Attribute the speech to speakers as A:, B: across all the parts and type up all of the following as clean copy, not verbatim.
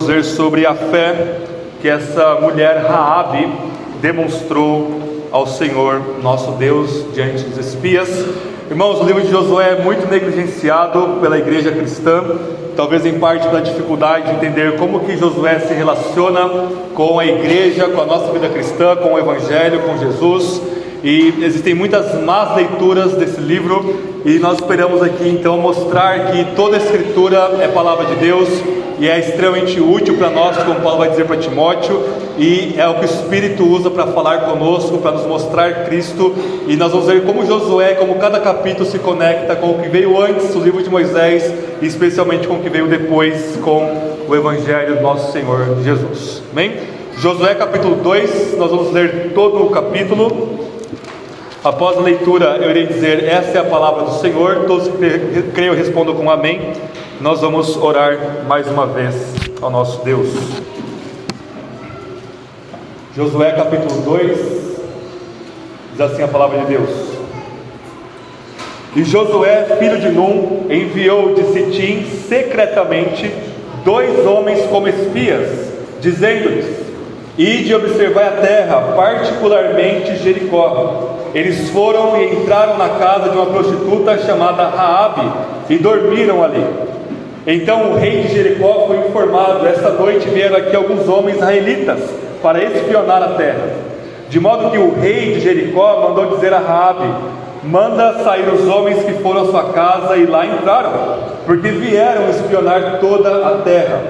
A: Dizer sobre a fé que essa mulher Raabe demonstrou ao Senhor nosso Deus diante dos espias. Irmãos, o livro de Josué é muito negligenciado pela igreja cristã, talvez em parte pela dificuldade de entender como que Josué se relaciona com a igreja, com a nossa vida cristã, com o Evangelho, com Jesus. E existem muitas más leituras desse livro, e nós esperamos aqui então mostrar que toda a escritura é palavra de Deus e é extremamente útil para nós, como Paulo vai dizer para Timóteo, e é o que o Espírito usa para falar conosco, para nos mostrar Cristo. E nós vamos ver como Josué, como cada capítulo se conecta com o que veio antes, o livro de Moisés, e especialmente com o que veio depois, com o Evangelho do nosso Senhor Jesus. Amém? Josué capítulo 2, nós vamos ler todo o capítulo. Após a leitura eu irei dizer: essa é a palavra do Senhor. Todos que creem respondam com amém. Nós vamos orar mais uma vez ao nosso Deus. Josué capítulo 2, diz assim a palavra de Deus: E Josué, filho de Num, enviou de Sitim secretamente 2 homens como espias, dizendo-lhes: Ide observar a terra, particularmente Jericó. Eles foram e entraram na casa de uma prostituta chamada Raabe e dormiram ali. Então o rei de Jericó foi informado: esta noite vieram aqui alguns homens israelitas para espionar a terra. De modo que o rei de Jericó mandou dizer a Raabe: manda sair os homens que foram à sua casa, e lá entraram, porque vieram espionar toda a terra.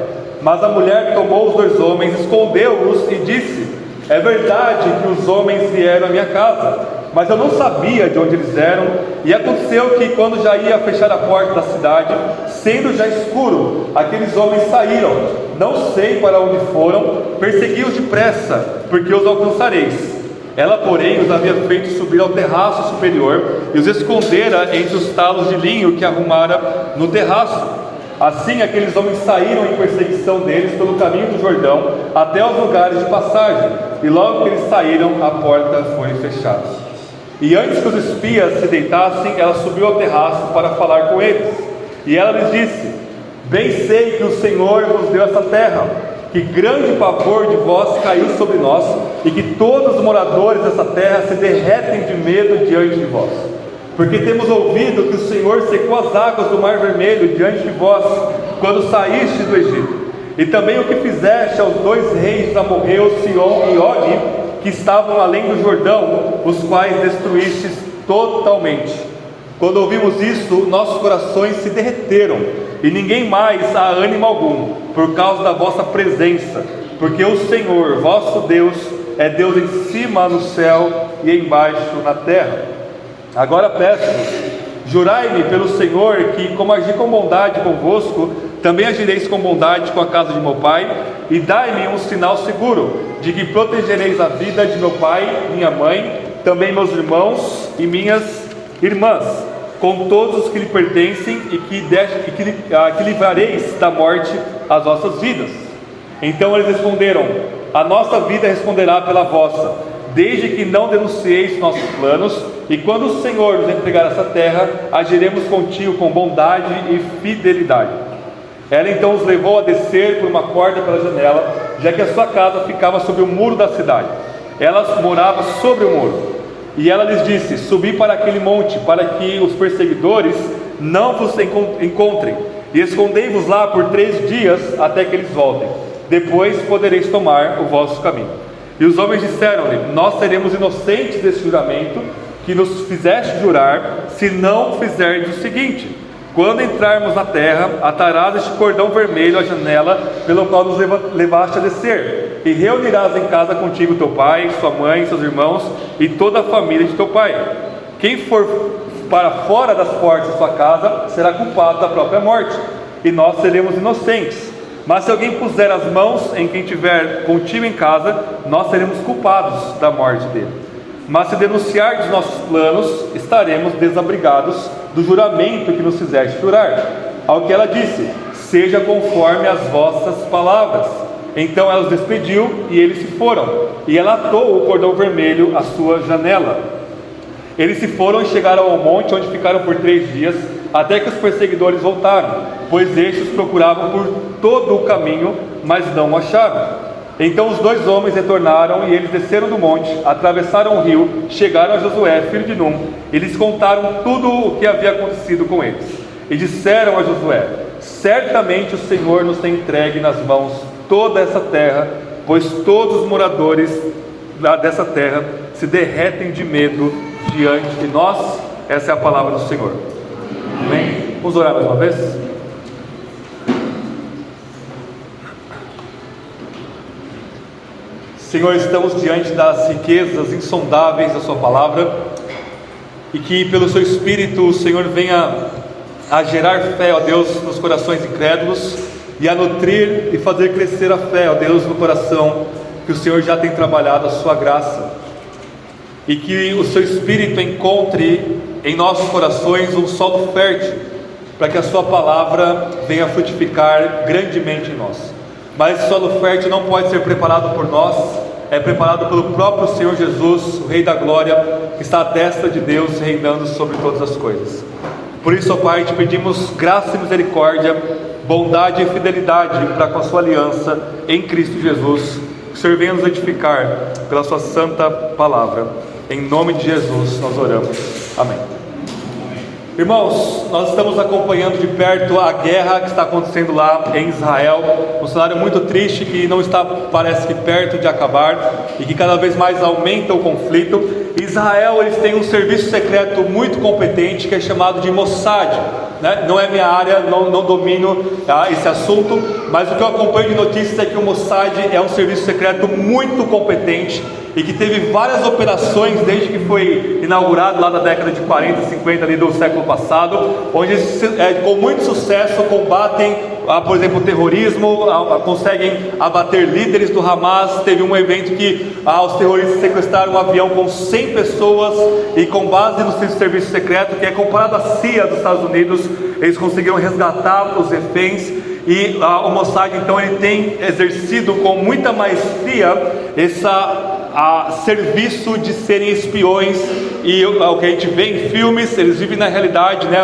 A: Mas a mulher tomou os 2 homens, escondeu-os e disse: é verdade que os homens vieram à minha casa, mas eu não sabia de onde eles eram. E aconteceu que, quando já ia fechar a porta da cidade, sendo já escuro, aqueles homens saíram. Não sei para onde foram, persegui-os depressa, porque os alcançareis. Ela, porém, os havia feito subir ao terraço superior e os escondera entre os talos de linho que arrumara no terraço. Assim aqueles homens saíram em perseguição deles pelo caminho do Jordão até os lugares de passagem, e logo que eles saíram, a porta foi fechada. E antes que os espias se deitassem, ela subiu ao terraço para falar com eles. E ela lhes disse: bem sei que o Senhor vos deu essa terra, que grande pavor de vós caiu sobre nós, e que todos os moradores dessa terra se derretem de medo diante de vós. Porque temos ouvido que o Senhor secou as águas do Mar Vermelho diante de vós, quando saíste do Egito. E também o que fizeste aos 2 reis amorreus, Sihon e Og, que estavam além do Jordão, os quais destruístes totalmente. Quando ouvimos isso, nossos corações se derreteram, e ninguém mais há ânimo algum, por causa da vossa presença, porque o Senhor, vosso Deus, é Deus em cima no céu e embaixo na terra. Agora peço-vos, jurai-me pelo Senhor, que, como agi com bondade convosco, também agireis com bondade com a casa de meu pai, e dai-me um sinal seguro, de que protegereis a vida de meu pai, minha mãe, também meus irmãos e minhas irmãs, com todos os que lhe pertencem, e que livrareis da morte as vossas vidas. Então eles responderam: a nossa vida responderá pela vossa, desde que não denuncieis nossos planos, e quando o Senhor nos entregar essa terra, agiremos contigo com bondade e fidelidade. Ela então os levou a descer por uma corda pela janela, já que a sua casa ficava sobre o muro da cidade. Ela morava sobre o muro. E ela lhes disse: subi para aquele monte, para que os perseguidores não vos encontrem, e escondei-vos lá por 3 dias, até que eles voltem. Depois podereis tomar o vosso caminho. E os homens disseram-lhe: nós seremos inocentes desse juramento que nos fizeste jurar, se não fizerdes o seguinte: quando entrarmos na terra, atarás este cordão vermelho à janela pelo qual nos levaste a descer, e reunirás em casa contigo teu pai, sua mãe, seus irmãos e toda a família de teu pai. Quem for para fora das portas da sua casa será culpado da própria morte, e nós seremos inocentes. Mas se alguém puser as mãos em quem tiver contigo em casa, nós seremos culpados da morte dele. Mas se denunciardes nossos planos, estaremos desabrigados do juramento que nos fizeste jurar. Ao que ela disse: seja conforme as vossas palavras. Então ela os despediu e eles se foram, e ela atou o cordão vermelho à sua janela. Eles se foram e chegaram ao monte, onde ficaram por 3 dias, até que os perseguidores voltaram, pois estes procuravam por todo o caminho, mas não o acharam. Então os dois homens retornaram e eles desceram do monte, atravessaram o rio, chegaram a Josué, filho de Num, e lhes contaram tudo o que havia acontecido com eles. E disseram a Josué: certamente o Senhor nos tem entregue nas mãos toda essa terra, pois todos os moradores dessa terra se derretem de medo diante de nós. Essa é a palavra do Senhor. Amém? Vamos orar mais uma vez? Senhor, estamos diante das riquezas insondáveis da sua palavra, e que pelo seu Espírito o Senhor venha a gerar fé, ó Deus, nos corações incrédulos, e a nutrir e fazer crescer a fé, ó Deus, no coração que o Senhor já tem trabalhado a sua graça, e que o seu Espírito encontre em nossos corações um solo fértil, para que a sua palavra venha frutificar grandemente em nós. Mas esse solo fértil não pode ser preparado por nós, é preparado pelo próprio Senhor Jesus, o Rei da Glória, que está à destra de Deus, reinando sobre todas as coisas. Por isso, ó Pai, te pedimos graça e misericórdia, bondade e fidelidade para com a sua aliança em Cristo Jesus. Que o Senhor venha nos edificar pela sua santa palavra. Em nome de Jesus nós oramos. Amém. Irmãos, nós estamos acompanhando de perto a guerra que está acontecendo lá em Israel, um cenário muito triste que não está, parece que, perto de acabar, e que cada vez mais aumenta o conflito. Israel, eles têm um serviço secreto muito competente que é chamado de Mossad, né? Não é minha área, não domino esse assunto, mas o que eu acompanho de notícias é que o Mossad é um serviço secreto muito competente e que teve várias operações desde que foi inaugurado lá na década de 40, 50 ali do século passado, onde eles, com muito sucesso, combatem, por exemplo, o terrorismo, conseguem abater líderes do Hamas. Teve um evento que os terroristas sequestraram um avião com 100 pessoas, e com base no serviço secreto, que é comparado à CIA dos Estados Unidos, eles conseguiram resgatar os reféns. E o Mossad, então, ele tem exercido com muita maestria serviço de serem espiões, e o que a gente vê em filmes, eles vivem na realidade, né?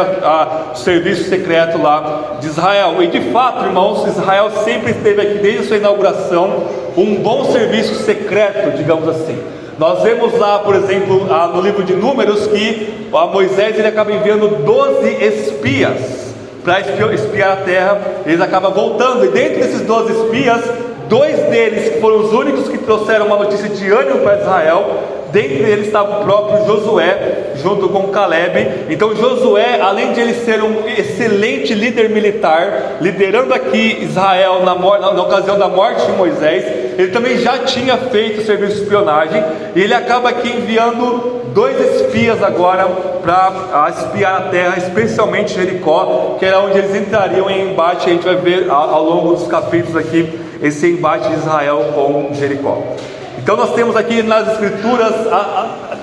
A: O serviço secreto lá de Israel. E de fato, irmãos, Israel sempre teve aqui, desde a sua inauguração, um bom serviço secreto, digamos assim. Nós vemos lá, por exemplo, no livro de Números, que Moisés ele acaba enviando 12 espias para espiar a terra. Eles acabam voltando, e dentro desses 12 espias, 2 deles que foram os únicos que trouxeram uma notícia de ânimo para Israel. Dentre eles estava o próprio Josué, junto com Caleb. Então Josué, além de ele ser um excelente líder militar, liderando aqui Israel na ocasião da morte de Moisés, ele também já tinha feito serviço de espionagem, e ele acaba aqui enviando 2 espias agora para espiar a terra, especialmente Jericó, que era onde eles entrariam em embate. A gente vai ver ao longo dos capítulos aqui esse embate de Israel com Jericó. Então nós temos aqui nas escrituras,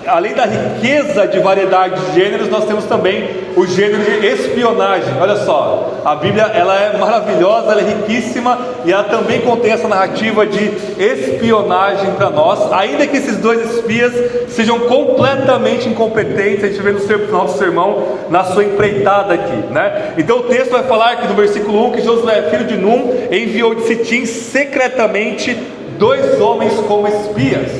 A: além da riqueza de variedade de gêneros, nós temos também o gênero de espionagem. Olha só, a Bíblia, ela é maravilhosa, ela é riquíssima, e ela também contém essa narrativa de espionagem para nós, ainda que esses 2 espias sejam completamente incompetentes. A gente vê no final do sermão, na sua empreitada aqui, né? Então o texto vai falar aqui no versículo 1 que Josué, filho de Num, enviou de Sitim secretamente 2 homens como espias.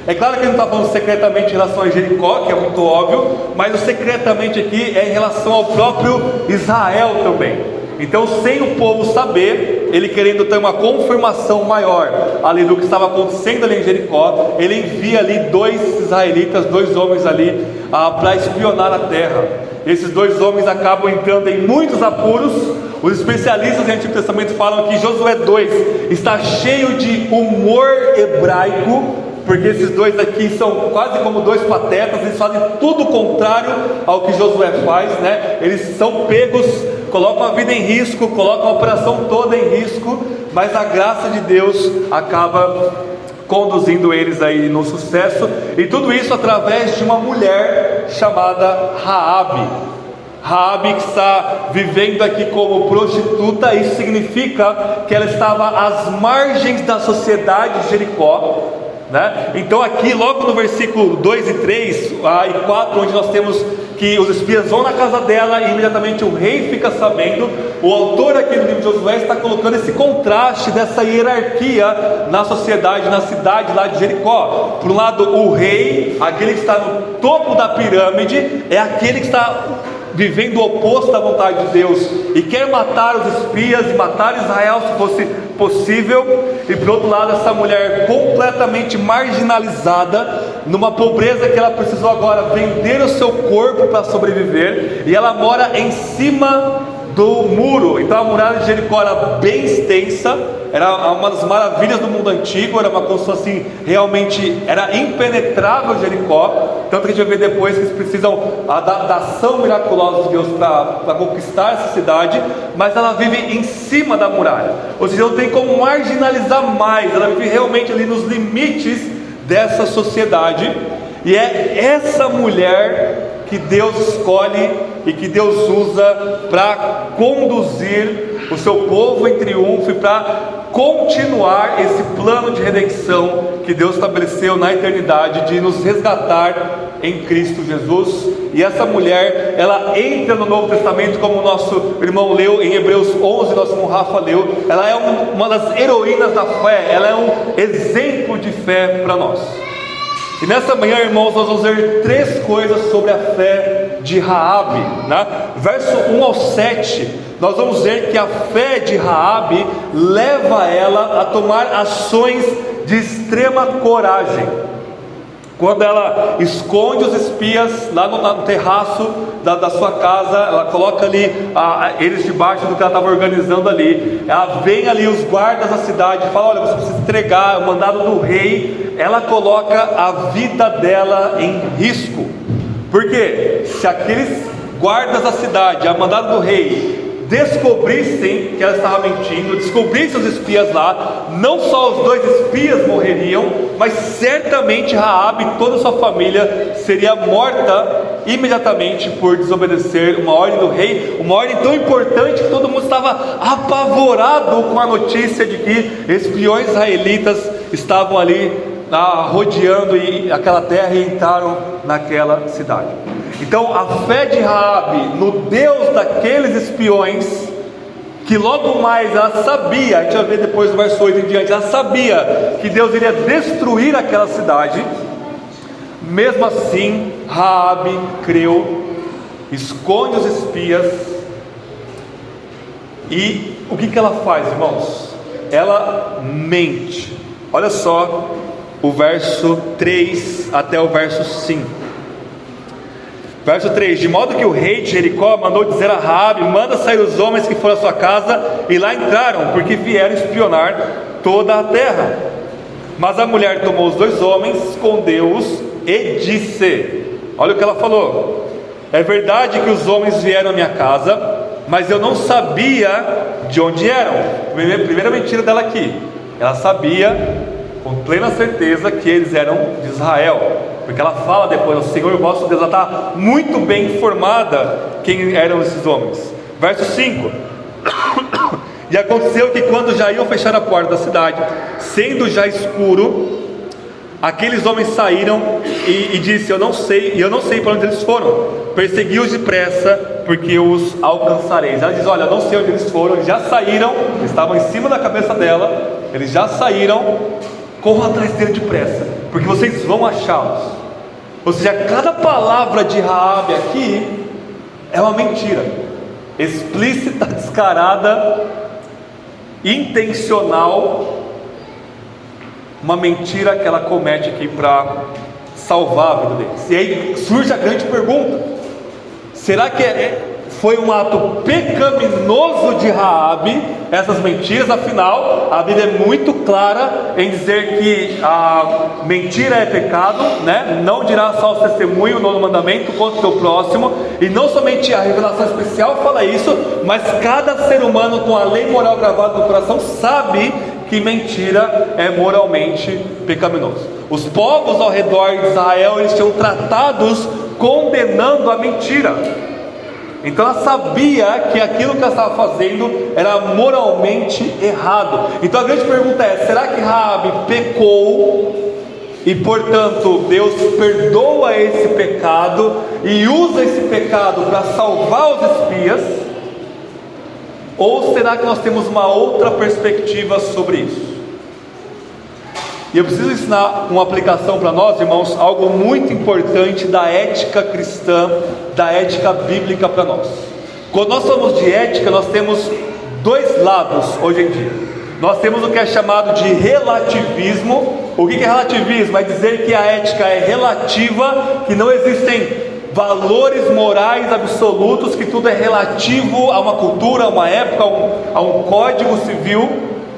A: É claro que ele não está falando secretamente em relação a Jericó, que é muito óbvio, mas o secretamente aqui é em relação ao próprio Israel também. Então, sem o povo saber, ele querendo ter uma confirmação maior ali do que estava acontecendo ali em Jericó, ele envia ali 2 israelitas, 2 homens ali para espionar a terra. Esses 2 homens acabam entrando em muitos apuros. Os especialistas do Antigo Testamento falam que Josué 2 está cheio de humor hebraico, porque esses 2 aqui são quase como 2 patetas. Eles fazem tudo o contrário ao que Josué faz, né? Eles são pegos, colocam a vida em risco, colocam a operação toda em risco, mas a graça de Deus acaba conduzindo eles aí no sucesso, e tudo isso através de uma mulher chamada Raabe. Raabe, que está vivendo aqui como prostituta. Isso significa que ela estava às margens da sociedade de Jericó, né? Então aqui logo no versículo 2 e 3 e 4, onde nós temos que os espias vão na casa dela e imediatamente o rei fica sabendo. O autor aqui do livro de Josué está colocando esse contraste dessa hierarquia na sociedade, na cidade lá de Jericó. Por um lado, o rei, aquele que está no topo da pirâmide, é aquele que está vivendo o oposto da vontade de Deus e quer matar os espias e matar Israel se fosse possível. E por outro lado, essa mulher completamente marginalizada, numa pobreza que ela precisou agora vender o seu corpo para sobreviver, e ela mora em cima do muro. Então a muralha de Jericó era bem extensa, era uma das maravilhas do mundo antigo, era uma construção assim, realmente era impenetrável Jericó, tanto que a gente vai ver depois que eles precisam da ação miraculosa de Deus para conquistar essa cidade, mas ela vive em cima da muralha, ou seja, não tem como marginalizar mais, ela vive realmente ali nos limites dessa sociedade, e é essa mulher que Deus escolhe e que Deus usa para conduzir o seu povo em triunfo e para continuar esse plano de redenção que Deus estabeleceu na eternidade, de nos resgatar em Cristo Jesus. E essa mulher, ela entra no Novo Testamento, como o nosso irmão leu em Hebreus 11, nosso irmão Rafa leu. Ela é uma das heroínas da fé, ela é um exemplo de fé para nós. E nessa manhã, irmãos, nós vamos ver 3 coisas sobre a fé de Raabe, né? Verso 1 ao 7, nós vamos ver que a fé de Raabe leva ela a tomar ações de extrema coragem. Quando ela esconde os espias lá no terraço da sua casa, ela coloca ali eles debaixo do que ela estava organizando ali. Ela vem ali os guardas da cidade e fala: olha, você precisa entregar o mandado do rei. Ela coloca a vida dela em risco. Porque se aqueles guardas da cidade, a mandado do rei, descobrissem que ela estava mentindo, descobrissem os espias lá, não só os 2 espias morreriam, mas certamente Raabe e toda a sua família seria morta imediatamente por desobedecer uma ordem do rei, uma ordem tão importante que todo mundo estava apavorado com a notícia de que espiões israelitas estavam ali rodeando aquela terra e entraram naquela cidade. Então a fé de Raabe no Deus daqueles espiões, que logo mais ela sabia, a gente vai ver depois do verso 8 em diante, ela sabia que Deus iria destruir aquela cidade. Mesmo assim, Raabe creu, esconde os espias. E o que ela faz, irmãos? Ela mente. Olha só o verso 3 até o verso 5. Verso 3: de modo que o rei de Jericó mandou dizer a Raabe: manda sair os homens que foram à sua casa, e lá entraram, porque vieram espionar toda a terra. Mas a mulher tomou os 2 homens, escondeu-os e disse: olha o que ela falou, é verdade que os homens vieram à minha casa, mas eu não sabia de onde eram. Primeira mentira dela aqui, ela sabia com plena certeza que eles eram de Israel, porque ela fala depois: o Senhor vosso Deus, ela está muito bem informada quem eram esses homens. Verso 5: e aconteceu que quando já iam fechar a porta da cidade, sendo já escuro, aqueles homens saíram e disse: eu não sei para onde eles foram, persegui-os depressa, porque os alcançareis. Ela diz: olha, eu não sei onde eles foram, eles já saíram, eles estavam em cima da cabeça dela, eles já saíram, corram atrás dele depressa, porque vocês vão achá-los. Ou seja, cada palavra de Raabe aqui é uma mentira, explícita, descarada, intencional, uma mentira que ela comete aqui para salvar a vida deles. E aí surge a grande pergunta: será que foi um ato pecaminoso de Raabe essas mentiras? Afinal, a Bíblia é muito clara em dizer que a mentira é pecado, né? Não dirá só o testemunho, o 9º mandamento, contra o teu próximo. E não somente a revelação especial fala isso, mas cada ser humano com a lei moral gravada no coração sabe que mentira é moralmente pecaminoso. Os povos ao redor de Israel, eles tinham tratados condenando a mentira. Então ela sabia que aquilo que ela estava fazendo era moralmente errado. Então a grande pergunta é: será que Raabe pecou e portanto Deus perdoa esse pecado e usa esse pecado para salvar os espias? Ou será que nós temos uma outra perspectiva sobre isso? E eu preciso ensinar uma aplicação para nós, irmãos, algo muito importante da ética cristã, da ética bíblica para nós. Quando nós falamos de ética, nós temos dois lados hoje em dia. Nós temos o que é chamado de relativismo. O que é relativismo? É dizer que a ética é relativa, que não existem valores morais absolutos, que tudo é relativo a uma cultura, a uma época, a um código civil.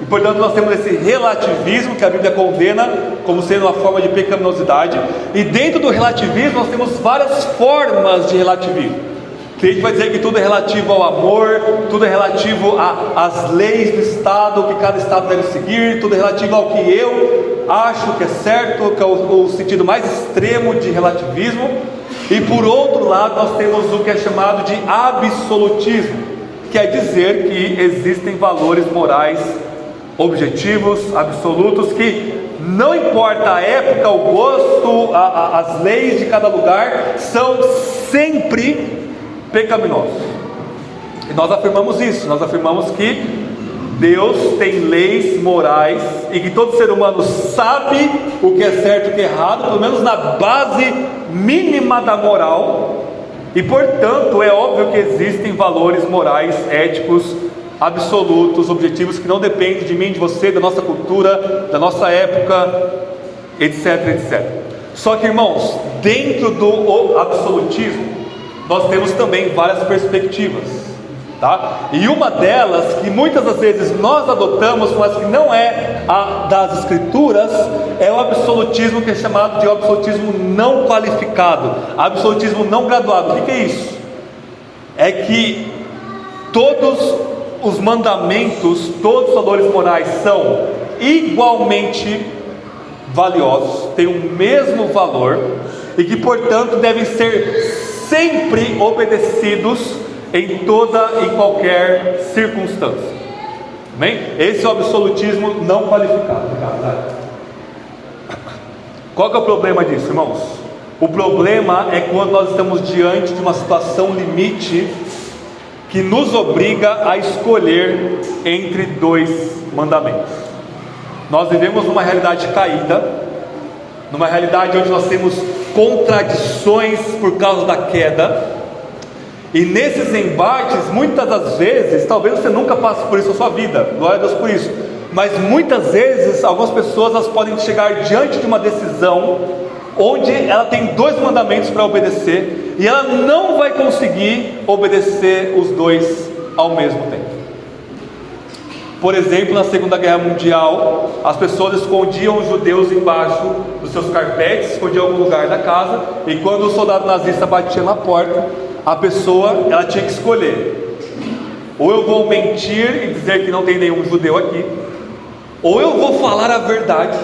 A: E portanto nós temos esse relativismo que a Bíblia condena como sendo uma forma de pecaminosidade. E dentro do relativismo nós temos várias formas de relativismo. Que a gente vai dizer que tudo é relativo ao amor, tudo é relativo às leis do Estado, que cada Estado deve seguir, tudo é relativo ao que eu acho que é certo, que é o sentido mais extremo de relativismo. E por outro lado nós temos o que é chamado de absolutismo, que é dizer que existem valores morais objetivos, absolutos, que não importa a época, o gosto, as leis de cada lugar são sempre pecaminosos. E nós afirmamos isso, nós afirmamos que Deus tem leis morais e que todo ser humano sabe o que é certo e o que é errado, pelo menos na base mínima da moral, e portanto é óbvio que existem valores morais, éticos, absolutos, objetivos que não dependem de mim, de você, da nossa cultura, da nossa época, etc, etc. Só que, irmãos, dentro do absolutismo nós temos também várias perspectivas, tá? E uma delas, que muitas das vezes nós adotamos, mas que não é a das Escrituras, é o absolutismo que é chamado de absolutismo não qualificado, absolutismo não graduado. O que é isso? É que todos os mandamentos, todos os valores morais são igualmente valiosos, têm o mesmo valor e que portanto devem ser sempre obedecidos em toda e qualquer circunstância. Amém? Esse é o absolutismo não qualificado. Qual que é o problema disso, irmãos? O problema é quando nós estamos diante de uma situação limite que nos obriga a escolher entre dois mandamentos. Nós vivemos numa realidade caída, numa realidade onde nós temos contradições por causa da queda, e nesses embates, muitas das vezes, talvez você nunca passe por isso na sua vida, glória a Deus por isso, mas muitas vezes, algumas pessoas elas podem chegar diante de uma decisão, onde ela tem dois mandamentos para obedecer, e ela não vai conseguir obedecer os dois ao mesmo tempo. Por exemplo, na Segunda Guerra Mundial, as pessoas escondiam os judeus embaixo dos seus carpetes, escondiam em algum lugar da casa, e quando o soldado nazista batia na porta, a pessoa ela tinha que escolher: ou eu vou mentir e dizer que não tem nenhum judeu aqui, ou eu vou falar a verdade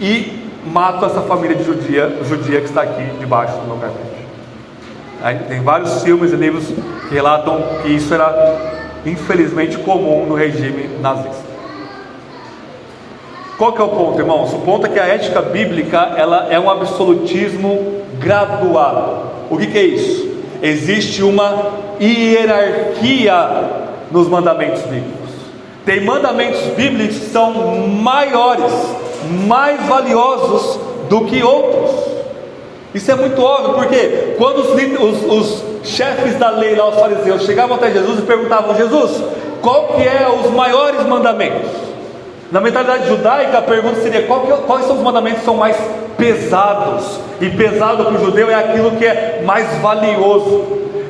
A: e mato essa família de judia que está aqui debaixo do meu carpete. Aí, tem vários filmes e livros que relatam que isso era infelizmente comum no regime nazista. Qual que é o ponto, irmãos? O ponto é que a ética bíblica ela é um absolutismo graduado. O que é isso? Existe uma hierarquia nos mandamentos bíblicos. Tem mandamentos bíblicos que são maiores, mais valiosos do que outros. Isso é muito óbvio, porque quando os chefes da lei lá, os fariseus, chegavam até Jesus e perguntavam: Jesus, qual que é os maiores mandamentos? Na mentalidade judaica a pergunta seria: quais são os mandamentos que são mais pesados? E pesado para o judeu é aquilo que é mais valioso.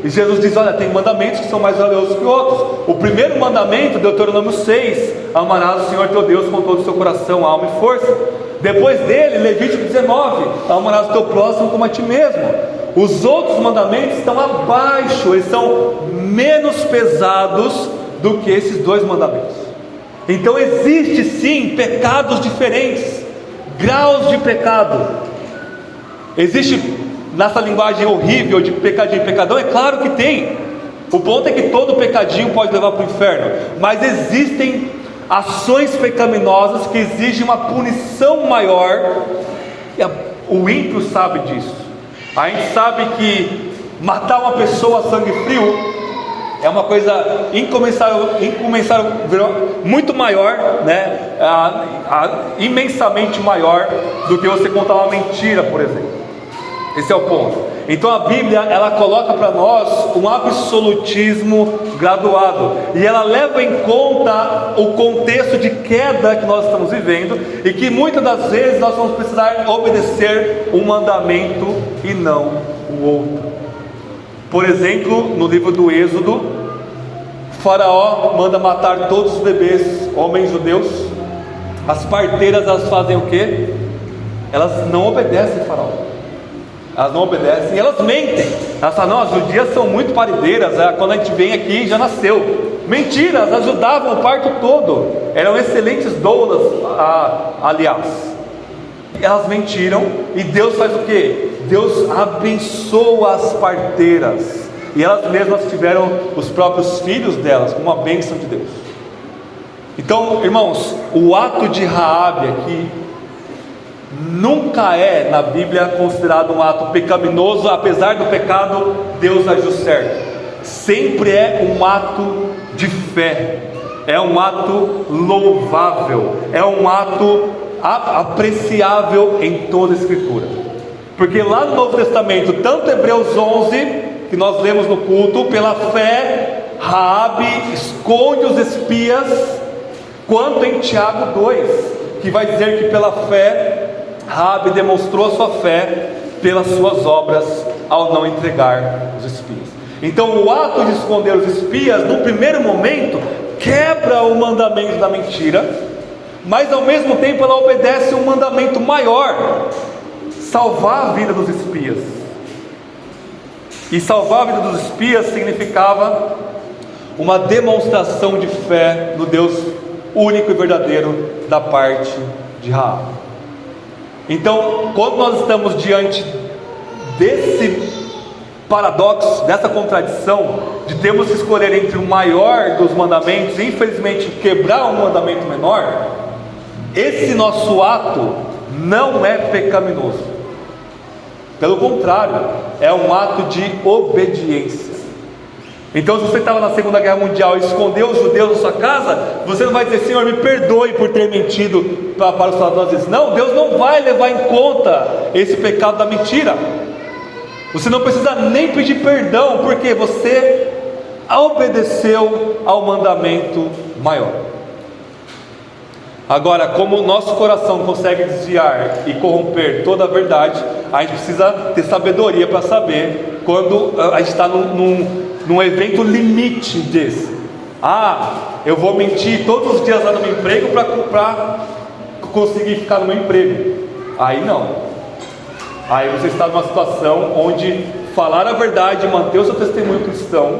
A: E Jesus diz: olha, tem mandamentos que são mais valiosos que outros. O primeiro mandamento, Deuteronômio 6: amarás o Senhor teu Deus com todo o seu coração, alma e força. Depois dele, Levítico 19: amarás o teu próximo como a ti mesmo. Os outros mandamentos estão abaixo, eles são menos pesados do que esses dois mandamentos. Então existe sim pecados diferentes, graus de pecado. Existe nessa linguagem horrível de pecadinho e pecadão? É claro que tem. O ponto é que todo pecadinho pode levar para o inferno, mas existem ações pecaminosas que exigem uma punição maior. O ímpio sabe disso. A gente sabe que matar uma pessoa a sangue frio é uma coisa incomensável, muito maior, né? Imensamente maior do que você contar uma mentira, por exemplo. Esse é o ponto. Então a Bíblia, ela coloca para nós um absolutismo graduado, e ela leva em conta o contexto de queda que nós estamos vivendo, e que muitas das vezes nós vamos precisar obedecer um mandamento e não o outro. Por exemplo, no livro do Êxodo, Faraó manda matar todos os bebês, homens judeus. As parteiras, elas fazem o quê? Elas não obedecem a Faraó. Elas não obedecem, e elas mentem. Elas falam: não, as judias são muito parideiras, quando a gente vem aqui já nasceu. Mentira, elas ajudavam o parto todo, eram excelentes doulas, aliás. Elas mentiram, e Deus faz o quê? Deus abençoa as parteiras, e elas mesmas tiveram os próprios filhos delas, como uma bênção de Deus. Então, irmãos, o ato de Raabe aqui nunca é na Bíblia considerado um ato pecaminoso. Apesar do pecado, Deus agiu certo. Sempre é um ato de fé, é um ato louvável, é um ato apreciável em toda a Escritura. Porque lá no Novo Testamento, tanto Hebreus 11, que nós lemos no culto, pela fé Raabe esconde os espias, quanto em Tiago 2, que vai dizer que pela fé Raabe demonstrou a sua fé pelas suas obras ao não entregar os espias. Então o ato de esconder os espias, no primeiro momento, quebra o mandamento da mentira, mas ao mesmo tempo ela obedece um mandamento maior: salvar a vida dos espias. E salvar a vida dos espias significava uma demonstração de fé no Deus único e verdadeiro da parte de Raabe. Então, quando nós estamos diante desse paradoxo, dessa contradição, de termos que escolher entre o maior dos mandamentos e infelizmente quebrar um mandamento menor, esse nosso ato não é pecaminoso. Pelo contrário, é um ato de obediência. Então, se você estava na Segunda Guerra Mundial e escondeu os judeus da sua casa, você não vai dizer: Senhor, me perdoe por ter mentido para os soldados nazistas. Não, Deus não vai levar em conta esse pecado da mentira. Você não precisa nem pedir perdão, porque você obedeceu ao mandamento maior. Agora, como o nosso coração consegue desviar e corromper toda a verdade, a gente precisa ter sabedoria para saber quando a gente está num evento limite desse. Eu vou mentir todos os dias lá no meu emprego para conseguir ficar no meu emprego. Aí não. Aí você está numa situação onde falar a verdade e manter o seu testemunho cristão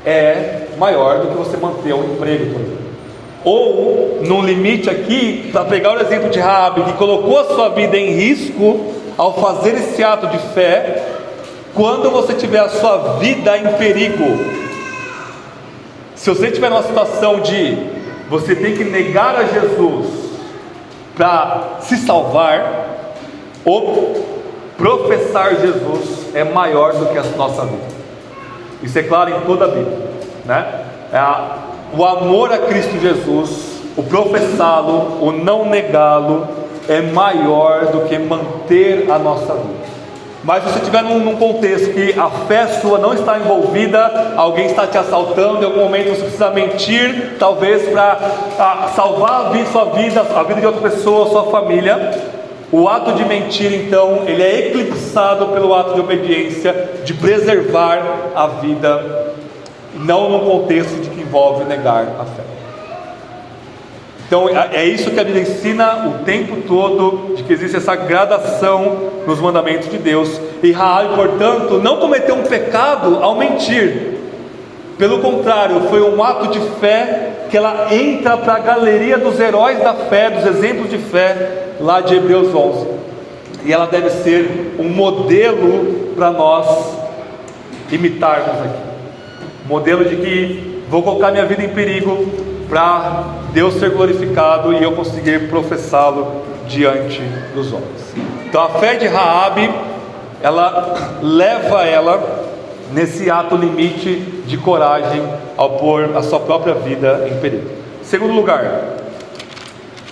A: é maior do que você manter um emprego, por exemplo. Ou, no limite aqui, para pegar o exemplo de Raabe, que colocou a sua vida em risco ao fazer esse ato de fé, quando você tiver a sua vida em perigo. Se você estiver numa situação de você tem que negar a Jesus para se salvar, ou professar Jesus é maior do que a nossa vida. Isso é claro em toda a Bíblia, né? O amor a Cristo Jesus, o professá-lo, o não negá-lo, é maior do que manter a nossa vida. Mas se você estiver num contexto que a fé sua não está envolvida, alguém está te assaltando, em algum momento você precisa mentir, talvez para salvar sua vida, a vida de outra pessoa, sua família, o ato de mentir, então, ele é eclipsado pelo ato de obediência, de preservar a vida, não no contexto de que envolve negar a fé. Então é isso que a Bíblia ensina o tempo todo, de que existe essa gradação nos mandamentos de Deus. E Raabe, portanto, não cometeu um pecado ao mentir. Pelo contrário, foi um ato de fé que ela entra para a galeria dos heróis da fé, dos exemplos de fé, lá de Hebreus 11. E ela deve ser um modelo para nós imitarmos aqui. Modelo de que vou colocar minha vida em perigo para Deus ser glorificado e eu conseguir professá-lo diante dos homens. Então a fé de Raabe, ela leva ela nesse ato limite de coragem ao pôr a sua própria vida em perigo. Segundo lugar,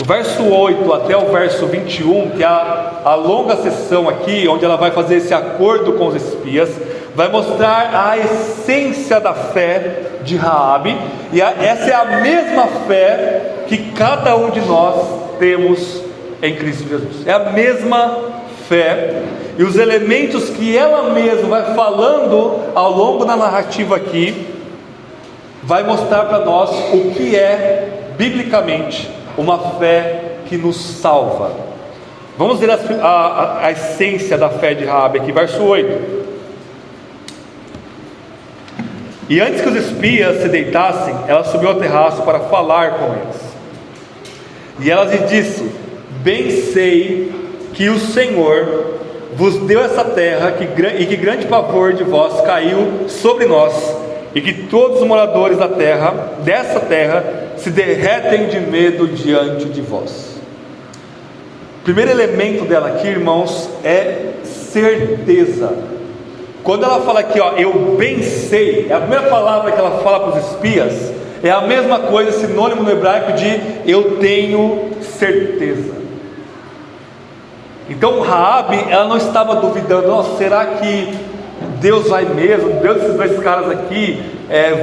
A: o verso 8 até o verso 21, que é a longa sessão aqui, onde ela vai fazer esse acordo com os espias, vai mostrar a essência da fé de Raabe, e essa é a mesma fé que cada um de nós temos em Cristo Jesus. É a mesma fé, e os elementos que ela mesma vai falando ao longo da narrativa aqui, vai mostrar para nós o que é, biblicamente, uma fé que nos salva. Vamos ver a essência da fé de Raabe aqui, verso 8. E antes que os espias se deitassem, ela subiu ao terraço para falar com eles. E ela lhes disse: bem sei que o Senhor vos deu essa terra, e que grande pavor de vós caiu sobre nós, e que todos os moradores dessa terra, se derretem de medo diante de vós. O primeiro elemento dela aqui, irmãos, é certeza. Quando ela fala aqui, eu bem sei, a primeira palavra que ela fala para os espias é a mesma coisa, sinônimo no hebraico de eu tenho certeza. Então Raabe, ela não estava duvidando, será que Deus vai mesmo, Deus desses dois caras aqui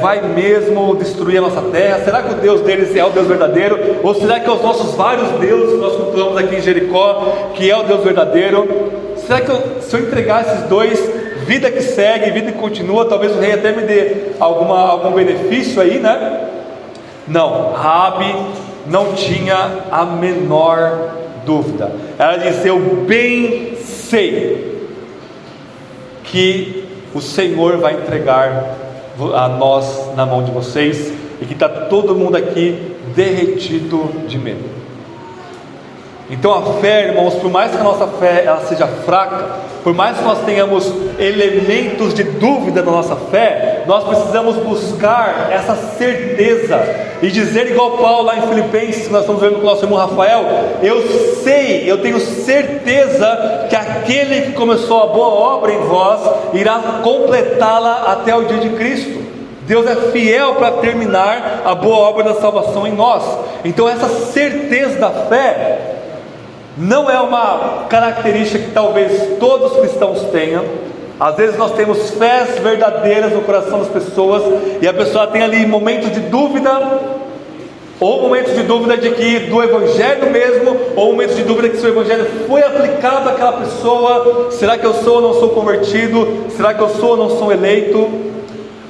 A: vai mesmo destruir a nossa terra? Será que o Deus deles é o Deus verdadeiro? Ou será que é os nossos vários deuses que nós cultuamos aqui em Jericó, que é o Deus verdadeiro? Será que se eu entregar esses dois, vida que segue, vida que continua, talvez o rei até me dê algum benefício aí, né? Não, Raabe não tinha a menor dúvida. Ela disse: eu bem sei que o Senhor vai entregar a nós na mão de vocês, e que está todo mundo aqui derretido de medo. Então a fé, irmãos, por mais que a nossa fé ela seja fraca, por mais que nós tenhamos elementos de dúvida na nossa fé, nós precisamos buscar essa certeza e dizer igual Paulo lá em Filipenses, que nós estamos vendo com o nosso irmão Rafael: eu tenho certeza que aquele que começou a boa obra em vós irá completá-la até o dia de Cristo. Deus é fiel para terminar a boa obra da salvação em nós. Então essa certeza da fé não é uma característica que talvez todos os cristãos tenham. Às vezes nós temos fés verdadeiras no coração das pessoas, e a pessoa tem ali momentos de dúvida, ou momentos de dúvida de que do evangelho mesmo, ou momentos de dúvida que se o evangelho foi aplicado àquela pessoa, será que eu sou ou não sou convertido? Será que eu sou ou não sou eleito?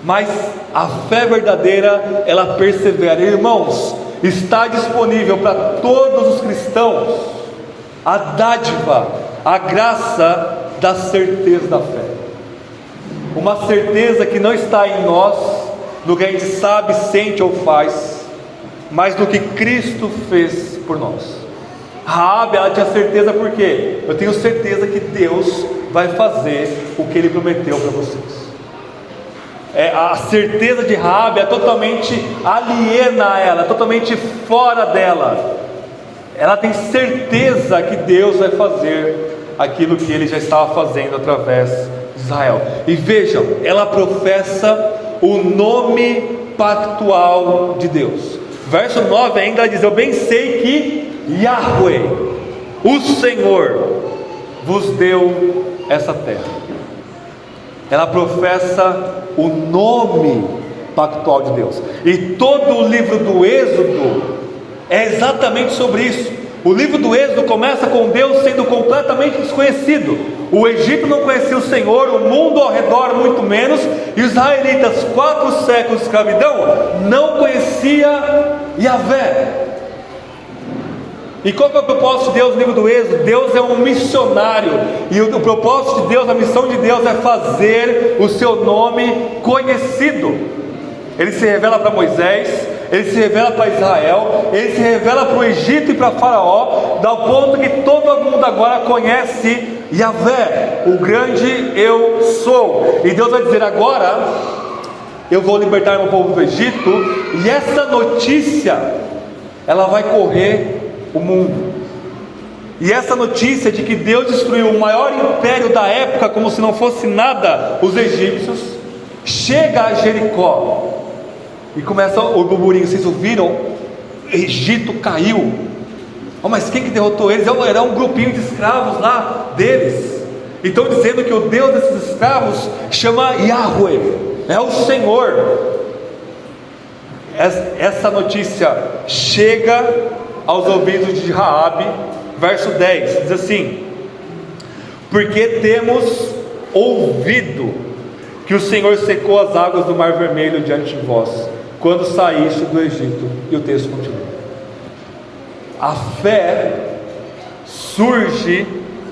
A: Mas a fé verdadeira, ela persevera. Irmãos, está disponível para todos os cristãos a dádiva, a graça da certeza da fé. Uma certeza que não está em nós, no que a gente sabe, sente ou faz, mas no que Cristo fez por nós. Raabe, ela tinha certeza, por quê? Eu tenho certeza que Deus vai fazer o que Ele prometeu para vocês. A certeza de Raabe é totalmente aliena a ela, totalmente fora dela. Ela tem certeza que Deus vai fazer aquilo que Ele já estava fazendo através de Israel. E vejam, ela professa o nome pactual de Deus. Verso 9 ainda diz: eu bem sei que Yahweh, o Senhor, vos deu essa terra. Ela professa o nome pactual de Deus. E todo o livro do Êxodo é exatamente sobre isso. O livro do Êxodo começa com Deus sendo completamente desconhecido. O Egito não conhecia o Senhor, o mundo ao redor muito menos, e os israelitas, 4 séculos de escravidão, não conhecia Yahvé. E qual que é o propósito de Deus no livro do Êxodo? Deus é um missionário, e o propósito de Deus, a missão de Deus é fazer o seu nome conhecido. Ele se revela para Moisés, Ele se revela para Israel, Ele se revela para o Egito e para Faraó, ao ponto que todo mundo agora conhece Yahvé, o grande eu sou. E Deus vai dizer agora: eu vou libertar meu povo do Egito, e essa notícia, ela vai correr o mundo. E essa notícia de que Deus destruiu o maior império da época, como se não fosse nada, os egípcios, chega a Jericó, e começa o burburinho. Vocês ouviram? Egito caiu. Oh, mas quem que derrotou eles? Era um grupinho de escravos lá deles. E estão dizendo que o Deus desses escravos chama Yahweh, é o Senhor. Essa notícia chega aos ouvidos de Raabe. Verso 10 diz assim: porque temos ouvido que o Senhor secou as águas do Mar Vermelho diante de vós, quando saíste do Egito. E o texto continua. A fé surge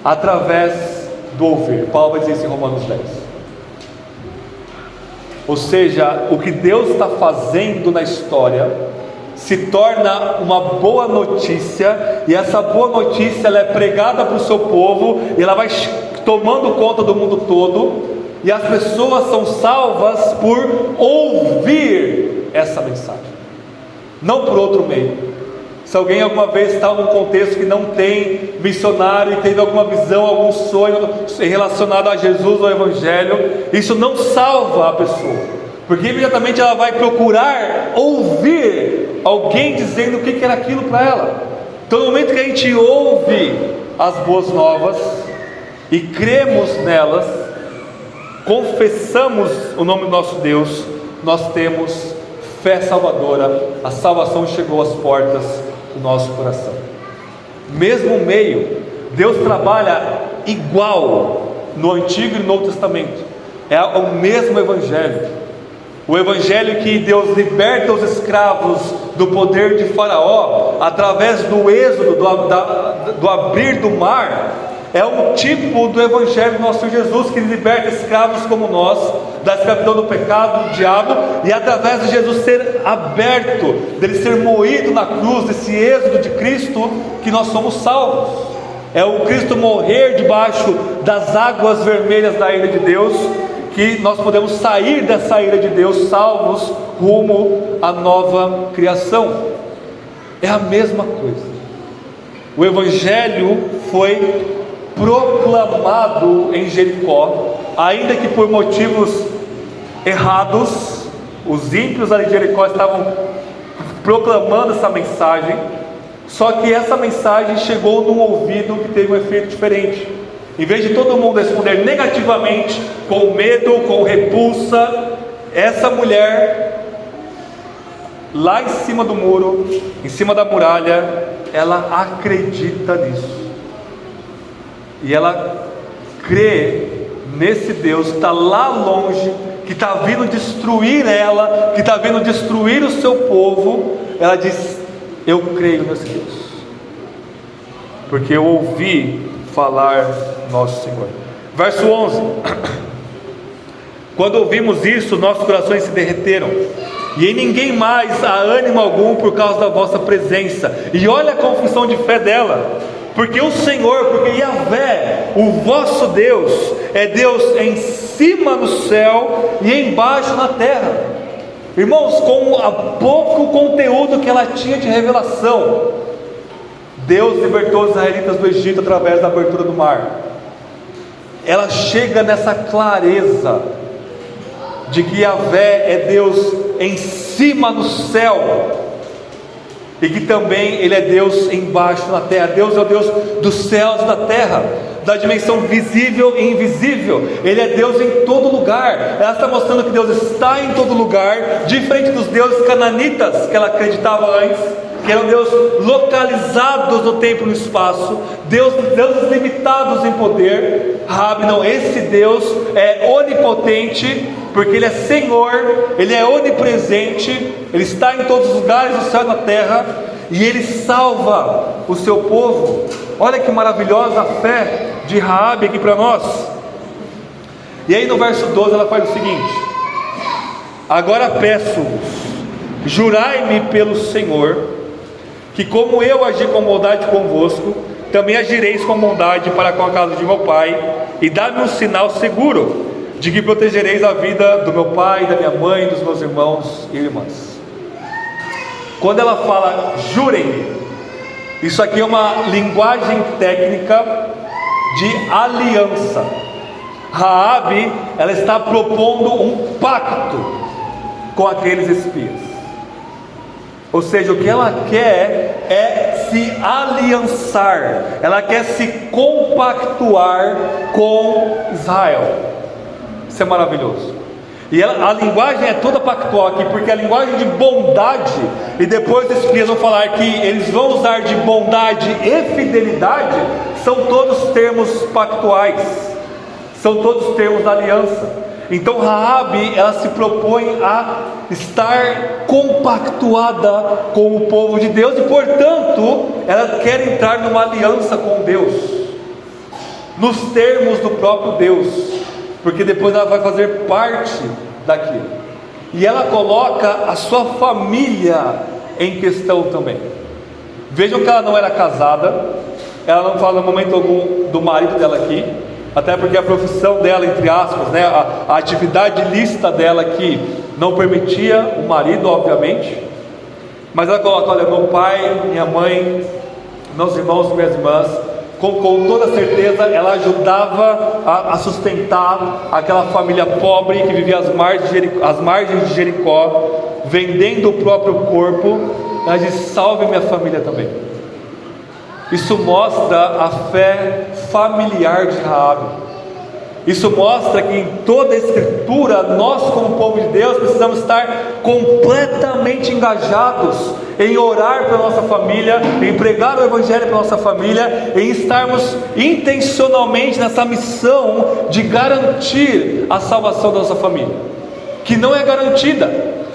A: através do ouvir. Paulo vai dizer isso em Romanos 10. Ou seja, o que Deus está fazendo na história se torna uma boa notícia, e essa boa notícia ela é pregada para o seu povo, e ela vai tomando conta do mundo todo, e as pessoas são salvas por ouvir essa mensagem, não por outro meio. Se alguém alguma vez está num contexto que não tem missionário e teve alguma visão, algum sonho relacionado a Jesus ou ao Evangelho, isso não salva a pessoa, porque imediatamente ela vai procurar ouvir alguém dizendo o que era aquilo para ela. Então, no momento que a gente ouve as boas novas e cremos nelas, confessamos o nome do nosso Deus, nós temos fé salvadora. A salvação chegou às portas do nosso coração. Mesmo meio, Deus trabalha igual no Antigo e no Novo Testamento. É o mesmo Evangelho. O Evangelho que Deus liberta os escravos do poder de Faraó, através do êxodo, do abrir do mar, é um tipo do Evangelho do nosso Jesus, que liberta escravos como nós, da escravidão do pecado, do diabo, e através de Jesus ser aberto, dele ser moído na cruz, desse êxodo de Cristo, que nós somos salvos. É o Cristo morrer debaixo das águas vermelhas da ira de Deus, que nós podemos sair dessa ira de Deus salvos, rumo à nova criação. É a mesma coisa. O Evangelho foi proclamado em Jericó, ainda que por motivos errados. Os ímpios ali de Jericó estavam proclamando essa mensagem, só que essa mensagem chegou num ouvido que teve um efeito diferente. Em vez de todo mundo responder negativamente, com medo, com repulsa, essa mulher, lá em cima do muro, em cima da muralha, ela acredita nisso. E ela crê nesse Deus que está lá longe, que está vindo destruir ela, que está vindo destruir o seu povo. Ela diz: eu creio nesse Deus, porque eu ouvi falar nosso Senhor. Verso 11: quando ouvimos isso, nossos corações se derreteram, e em ninguém mais há ânimo algum por causa da vossa presença. E olha a confissão de fé dela: porque o Senhor, porque Yahvé, o vosso Deus, é Deus em cima no céu e embaixo na terra. Irmãos, com a pouco conteúdo que ela tinha de revelação, Deus libertou os israelitas do Egito através da abertura do mar. Ela chega nessa clareza de que Yahvé é Deus em cima no céu, e que também Ele é Deus embaixo na terra. Deus é o Deus dos céus e da terra, da dimensão visível e invisível. Ele é Deus em todo lugar. Ela está mostrando que Deus está em todo lugar, diferente dos deuses cananitas que ela acreditava antes, que eram deuses localizados no tempo e no espaço, deuses limitados em poder. Raabe não, esse Deus é onipotente, porque Ele é Senhor, Ele é onipresente, Ele está em todos os lugares do céu e na terra, e Ele salva o seu povo. Olha que maravilhosa a fé de Raabe aqui para nós. E aí no verso 12 ela faz o seguinte: agora peço-vos, jurai-me pelo Senhor, que como eu agi com bondade convosco, também agireis com bondade para com a casa de meu pai, e dá-me um sinal seguro, de que protegereis a vida do meu pai, da minha mãe, dos meus irmãos e irmãs. Quando ela fala jurem, isso aqui é uma linguagem técnica de aliança. Raabe, ela está propondo um pacto com aqueles espias. Ou seja, o que ela quer é se aliançar, ela quer se compactuar com Israel. Isso é maravilhoso. E a linguagem é toda pactual aqui, porque a linguagem de bondade, e depois os espias vão falar que eles vão usar de bondade e fidelidade, são todos termos pactuais, são todos termos da aliança. Então Raabe, ela se propõe a estar compactuada com o povo de Deus, e portanto ela quer entrar numa aliança com Deus, nos termos do próprio Deus, porque depois ela vai fazer parte daquilo, e ela coloca a sua família em questão também. Vejam que ela não era casada, ela não fala no momento algum do marido dela aqui, até porque a profissão dela, entre aspas, né, a atividade lícita dela aqui não permitia o marido, obviamente, mas ela coloca: olha, meu pai, minha mãe, meus irmãos e minhas irmãs, com toda certeza ela ajudava a sustentar aquela família pobre que vivia às margens de Jericó, vendendo o próprio corpo. Ela diz: salve minha família também. Isso mostra a fé familiar de Raabe. Isso mostra que em toda a Escritura, nós como povo de Deus precisamos estar completamente engajados em orar pela nossa família, em pregar o Evangelho para a nossa família, em estarmos intencionalmente nessa missão de garantir a salvação da nossa família, que não é garantida.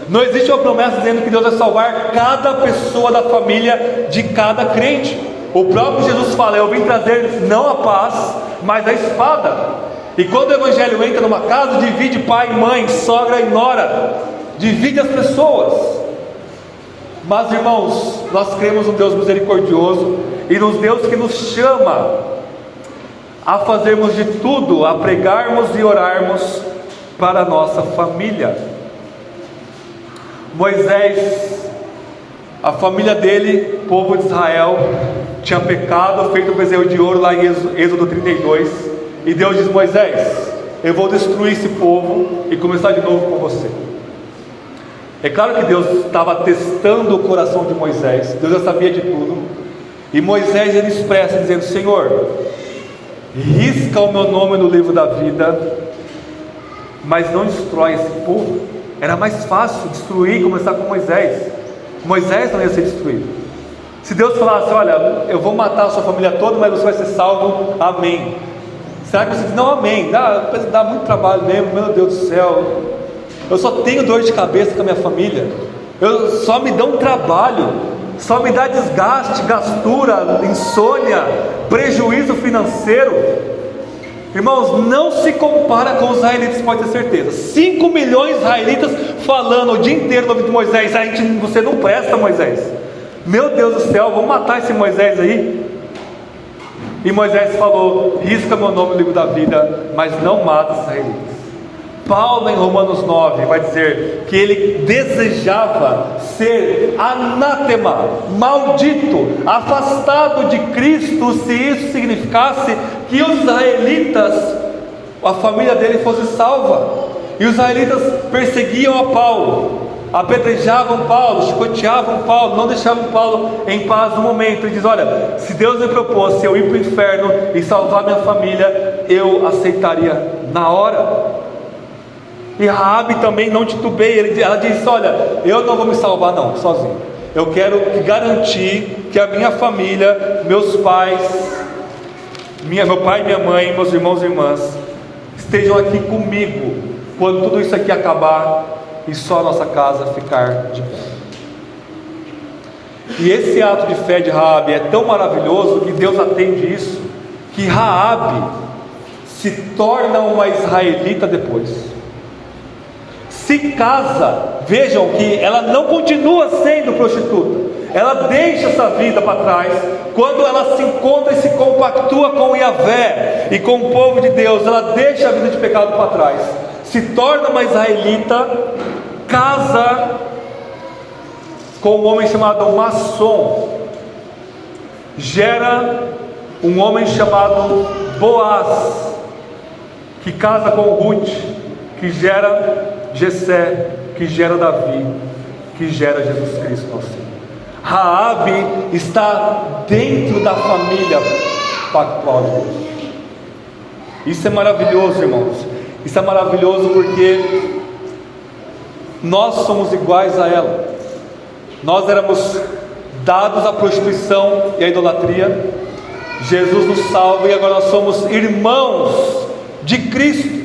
A: Não existe uma promessa dizendo que Deus vai salvar cada pessoa da família de cada crente. O próprio Jesus fala: eu vim trazer não a paz, mas a espada. E quando o Evangelho entra numa casa, divide pai e mãe, sogra e nora, divide as pessoas. Mas irmãos, nós cremos num Deus misericordioso e num Deus que nos chama a fazermos de tudo, a pregarmos e orarmos para a nossa família. Moisés, a família dele, povo de Israel, tinha pecado, feito o bezerro de ouro lá em Êxodo 32, e Deus diz: Moisés, eu vou destruir esse povo e começar de novo com você. É claro que Deus estava testando o coração de Moisés, Deus já sabia de tudo, e Moisés ele expressa dizendo: Senhor, risca o meu nome no livro da vida, mas não destrói esse povo. Era mais fácil destruir e começar com Moisés. Moisés não ia ser destruído. Se Deus falasse: olha, eu vou matar a sua família toda, mas você vai ser salvo, amém. Será que você diz: não, amém, dá muito trabalho mesmo, meu Deus do céu, eu só tenho dor de cabeça com a minha família, só me dão trabalho, só me dá desgaste, gastura, insônia, prejuízo financeiro. Irmãos, não se compara com os israelitas, pode ter certeza. 5 milhões de israelitas falando o dia inteiro no ouvido de Moisés: você não presta, Moisés, meu Deus do céu, vamos matar esse Moisés aí. E Moisés falou: risca meu nome no livro da vida, mas não mata os israelitas. Paulo em Romanos 9 vai dizer que ele desejava ser anátema, maldito, afastado de Cristo, se isso significasse que os israelitas, a família dele fosse salva. E os israelitas perseguiam a Paulo, apedrejavam Paulo, chicoteavam Paulo, não deixavam Paulo em paz no momento. Ele diz: olha, se Deus me propôs eu ir para o inferno e salvar minha família, eu aceitaria na hora. E Raabe também não titubeia, ela diz: olha, eu não vou me salvar não, sozinho, eu quero garantir que a minha família, meus pais, meu pai, minha mãe, meus irmãos e irmãs estejam aqui comigo quando tudo isso aqui acabar e só a nossa casa ficar de pé. E esse ato de fé de Raabe é tão maravilhoso que Deus atende isso, que Raabe se torna uma israelita depois, se casa. Vejam que ela não continua sendo prostituta, ela deixa essa vida para trás. Quando ela se encontra e se compactua com Yahvé e com o povo de Deus, ela deixa a vida de pecado para trás, se torna uma israelita, casa com um homem chamado Masson, gera um homem chamado Boaz, que casa com Ruth, que gera Jessé, que gera Davi, que gera Jesus Cristo nosso Senhor. Raabe está dentro da família pactual de Deus. Isso é maravilhoso, irmãos. Isso é maravilhoso porque nós somos iguais a ela. Nós éramos dados à prostituição e à idolatria. Jesus nos salva e agora nós somos irmãos de Cristo.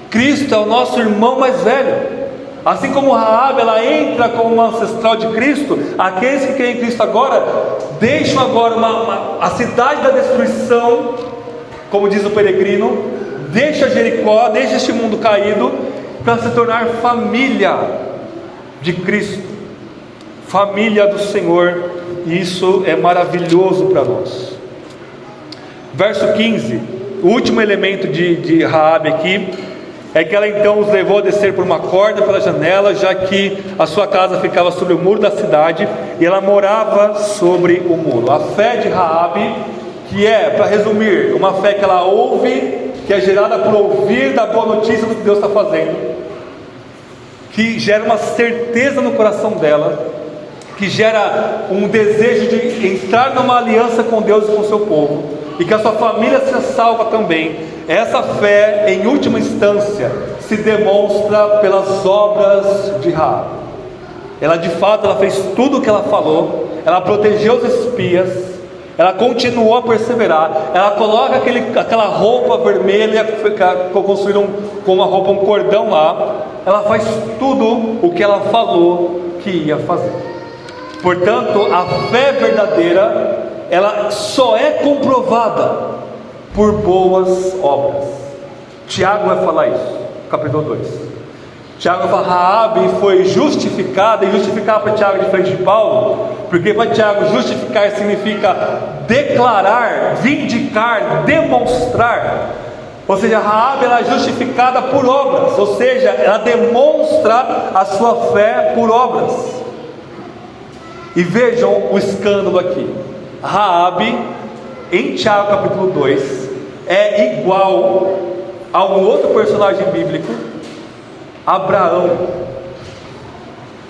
A: Cristo é o nosso irmão mais velho. Assim como Raabe, ela entra como uma ancestral de Cristo. Aqueles que creem em Cristo agora deixam agora a cidade da destruição, como diz o peregrino, deixa Jericó, deixa este mundo caído, para se tornar família de Cristo, família do Senhor. E isso é maravilhoso para nós. Verso 15, o último elemento de Raabe aqui é que ela então os levou a descer por uma corda pela janela, já que a sua casa ficava sobre o muro da cidade e ela morava sobre o muro. A fé de Raabe, que é, para resumir, uma fé que ela ouve, que é gerada por ouvir da boa notícia do que Deus está fazendo, que gera uma certeza no coração dela, que gera um desejo de entrar numa aliança com Deus e com o seu povo, e que a sua família seja salva também. Essa fé, em última instância, se demonstra pelas obras de Raabe. Ela de fato, ela fez tudo o que ela falou, ela protegeu os espias, ela continuou a perseverar, ela coloca aquela roupa vermelha que construíram com uma roupa, um cordão lá, ela faz tudo o que ela falou que ia fazer. Portanto, a fé verdadeira, ela só é comprovada por boas obras. Tiago vai falar isso, capítulo 2. Tiago vai falar, Raabe foi justificada, e justificar para Tiago de frente de Paulo, porque para Tiago justificar significa declarar, vindicar, demonstrar. Ou seja, Raabe ela é justificada por obras, ou seja, ela demonstra a sua fé por obras. E vejam o escândalo aqui. Raabe, em Tiago capítulo 2, é igual a um outro personagem bíblico, Abraão.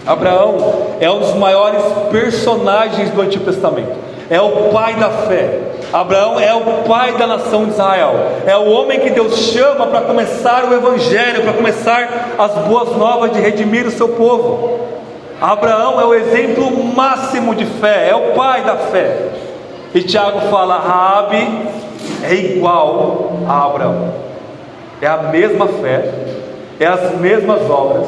A: Abraão é um dos maiores personagens do Antigo Testamento, é o pai da fé. Abraão é o pai da nação de Israel, é o homem que Deus chama para começar o Evangelho, para começar as boas novas de redimir o seu povo. Abraão é o exemplo máximo de fé, é o pai da fé. E Tiago fala, Raabe é igual a Abraão, é a mesma fé, é as mesmas obras,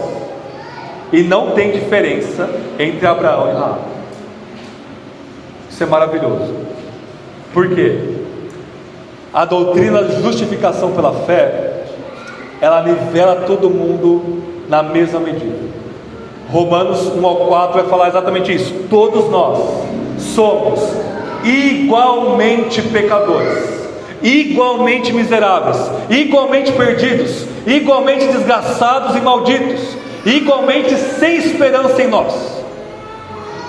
A: e não tem diferença entre Abraão e Raabe. Isso é maravilhoso. Por quê? A doutrina de justificação pela fé, ela nivela todo mundo na mesma medida. Romanos 1:4 vai falar exatamente isso. Todos nós somos igualmente pecadores, igualmente miseráveis, igualmente perdidos, igualmente desgraçados e malditos, igualmente sem esperança em nós.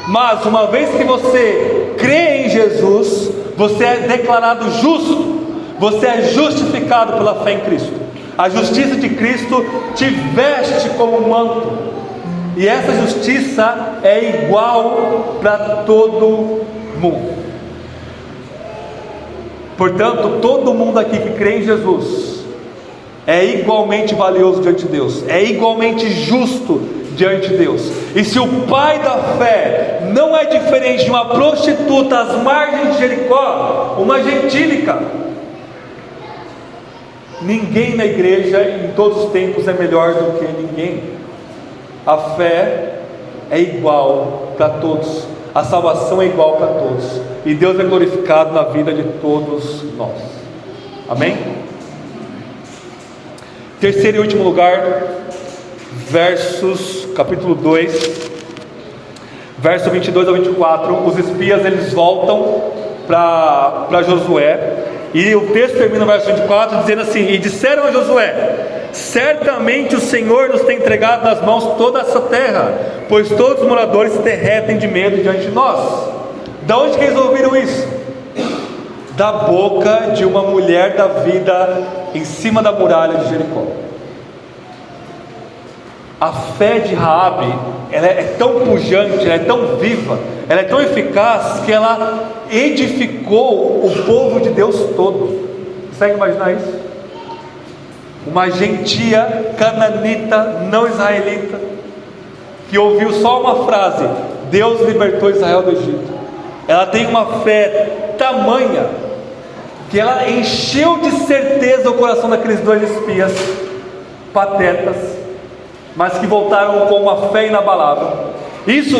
A: Mas uma vez que você crê em Jesus, você é declarado justo, você é justificado pela fé em Cristo. A justiça de Cristo te veste como um manto, e essa justiça é igual para todo mundo. Portanto, todo mundo aqui que crê em Jesus é igualmente valioso diante de Deus, é igualmente justo diante de Deus. E se o pai da fé não é diferente de uma prostituta às margens de Jericó, uma gentílica, ninguém na igreja em todos os tempos é melhor do que ninguém. A fé é igual para todos, a salvação é igual para todos, e Deus é glorificado na vida de todos nós. Amém? Terceiro e último lugar, capítulo 2, verso 22 ao 24, os espias eles voltam para Josué, e o texto termina no verso 24 dizendo assim: e disseram a Josué: certamente o Senhor nos tem entregado nas mãos toda essa terra, pois todos os moradores se derretem de medo diante de nós. Da onde que eles ouviram isso? Da boca de uma mulher da vida em cima da muralha de Jericó. A fé de Raabe, ela é tão pujante, ela é tão viva, ela é tão eficaz, que ela edificou o povo de Deus todo. Consegue imaginar isso? Uma gentia cananita, não israelita, que ouviu só uma frase: Deus libertou Israel do Egito. Ela tem uma fé tamanha, que ela encheu de certeza o coração daqueles dois espias patetas, mas que voltaram com uma fé inabalável. Isso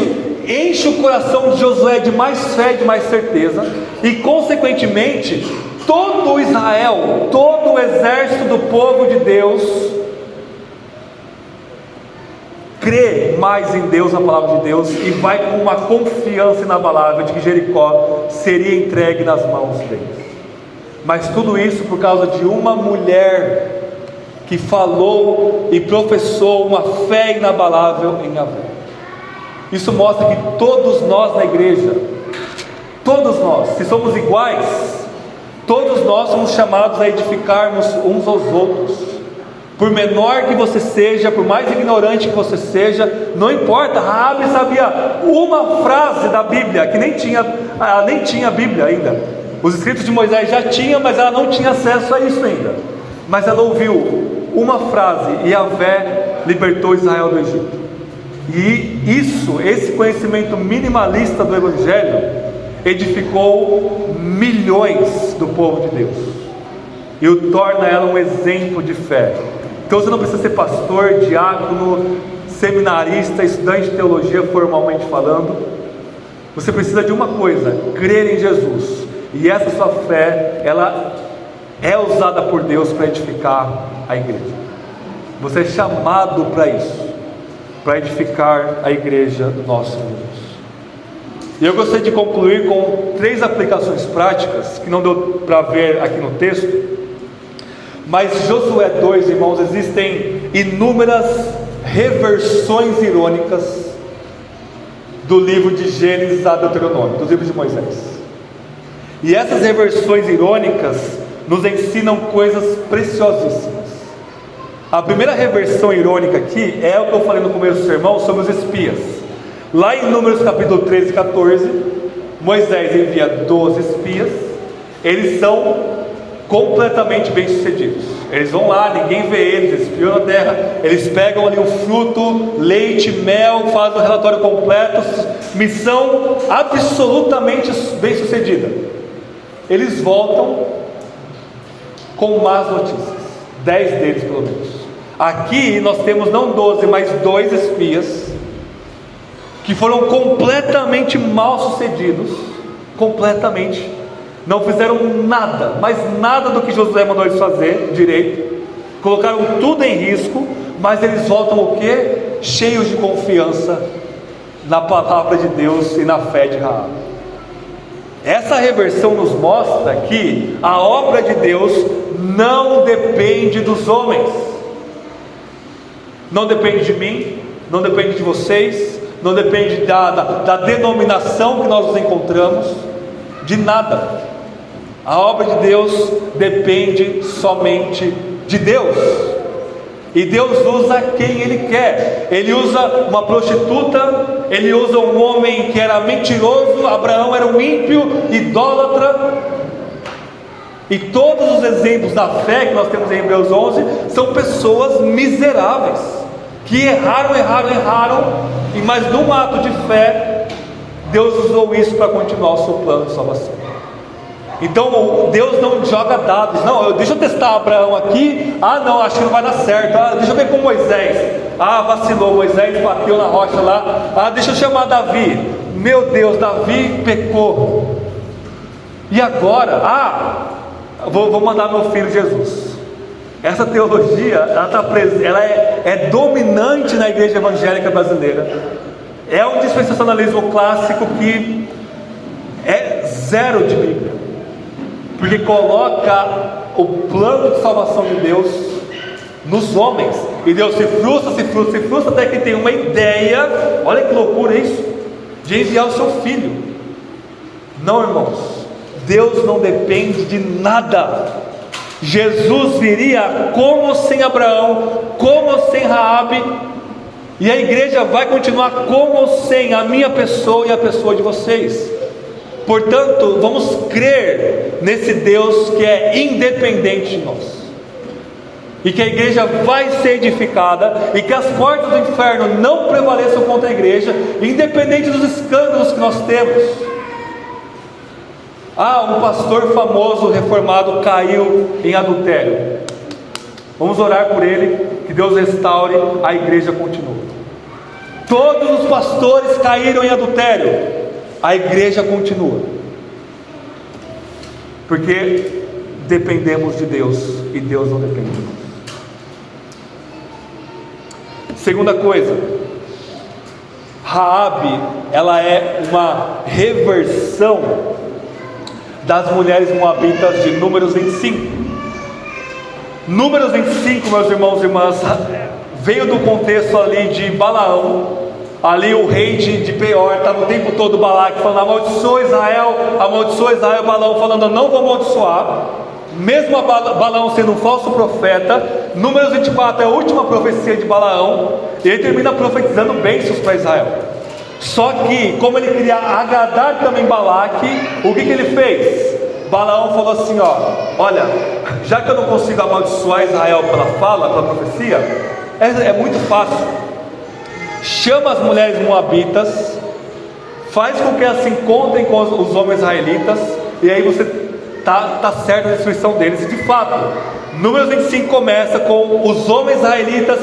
A: enche o coração de Josué de mais fé, de mais certeza, e consequentemente todo Israel, todo o exército do povo de Deus crê mais em Deus, na palavra de Deus, e vai com uma confiança inabalável de que Jericó seria entregue nas mãos deles. Mas tudo isso por causa de uma mulher que falou e professou uma fé inabalável em Yahvé. Isso mostra que todos nós na igreja, todos nós, se somos iguais, todos nós somos chamados a edificarmos uns aos outros. Por menor que você seja, por mais ignorante que você seja, não importa. Raabe sabia uma frase da Bíblia, que ela nem tinha Bíblia ainda. Os escritos de Moisés já tinha, mas ela não tinha acesso a isso ainda. Mas ela ouviu uma frase: e Yahvé libertou Israel do Egito. E esse conhecimento minimalista do Evangelho edificou milhões do povo de Deus, e o torna ela um exemplo de fé. Então você não precisa ser pastor, diácono, seminarista, estudante de teologia formalmente falando. Você precisa de uma coisa: crer em Jesus. E essa sua fé, ela é usada por Deus para edificar a igreja. Você é chamado para isso, para edificar a igreja do nosso Deus. E eu gostaria de concluir com 3 aplicações práticas, que não deu para ver aqui no texto. Mas Josué 2, irmãos, existem inúmeras reversões irônicas do livro de Gênesis a Deuteronômio, dos livros de Moisés. E essas reversões irônicas nos ensinam coisas preciosíssimas. A primeira reversão irônica aqui é o que eu falei no começo do sermão sobre os espias. Lá em Números capítulo 13 e 14, Moisés envia 12 espias. Eles são completamente bem sucedidos. Eles vão lá, ninguém vê eles espiam na terra. Eles pegam ali o fruto, leite, mel, fazem o relatório completo. Missão absolutamente bem sucedida. Eles voltam com más notícias, 10 deles pelo menos. Aqui nós temos não 12, mas 2 espias que foram completamente mal sucedidos, completamente. Não fizeram nada, mas nada do que Josué mandou eles fazer direito. Colocaram tudo em risco, mas eles voltam o quê? Cheios de confiança na palavra de Deus e na fé de Raabe. Essa reversão nos mostra que a obra de Deus não depende dos homens, não depende de mim, não depende de vocês, não depende da denominação que nós nos encontramos, de nada. A obra de Deus depende somente de Deus, e Deus usa quem Ele quer. Ele usa uma prostituta, Ele usa um homem que era mentiroso. Abraão era um ímpio, idólatra. E todos os exemplos da fé que nós temos em Hebreus 11 são pessoas miseráveis, que erraram, mas num ato de fé, Deus usou isso para continuar o seu plano de salvação. Então Deus não joga dados. Não, deixa eu testar Abraão aqui. Não, acho que não vai dar certo. Deixa eu ver com Moisés. Vacilou, Moisés bateu na rocha lá. Deixa eu chamar Davi. Meu Deus, Davi pecou. E agora? Vou mandar meu filho Jesus. Essa teologia, ela é dominante na igreja evangélica brasileira. é um dispensacionalismo clássico que é zero de Bíblia, porque coloca o plano de salvação de Deus nos homens, e Deus se frustra até que tem uma ideia, olha que loucura isso, de enviar o seu filho. Não, irmãos, Deus não depende de nada. Jesus viria como sem Abraão, como sem Raabe, e a igreja vai continuar como sem a minha pessoa e a pessoa de vocês. Portanto, vamos crer nesse Deus que é independente de nós, e que a igreja vai ser edificada, e que as portas do inferno não prevaleçam contra a igreja, independente dos escândalos que nós temos. Um pastor famoso reformado caiu em adultério. Vamos orar por ele, que Deus restaure, a igreja continua. Todos os pastores caíram em adultério, a igreja continua, porque dependemos de Deus e Deus não depende de nós. Segunda coisa, Raabe, ela é uma reversão das mulheres moabitas de Números 25. Números 25, meus irmãos e irmãs, veio do contexto ali de Balaão. Ali o rei de Peor estava o tempo todo Balaque falando: amaldiçoa Israel, Balaão falando: eu não vou amaldiçoar. Mesmo Balaão sendo um falso profeta, Números 24 é a última profecia de Balaão, e ele termina profetizando bênçãos para Israel. Só que, como ele queria agradar também Balaque, o que ele fez? Balaão falou assim: olha, já que eu não consigo amaldiçoar Israel pela fala, pela profecia, é muito fácil. Chama as mulheres moabitas, faz com que elas se encontrem com os homens israelitas, e aí você está certo na destruição deles. E de fato, Números 25 começa com os homens israelitas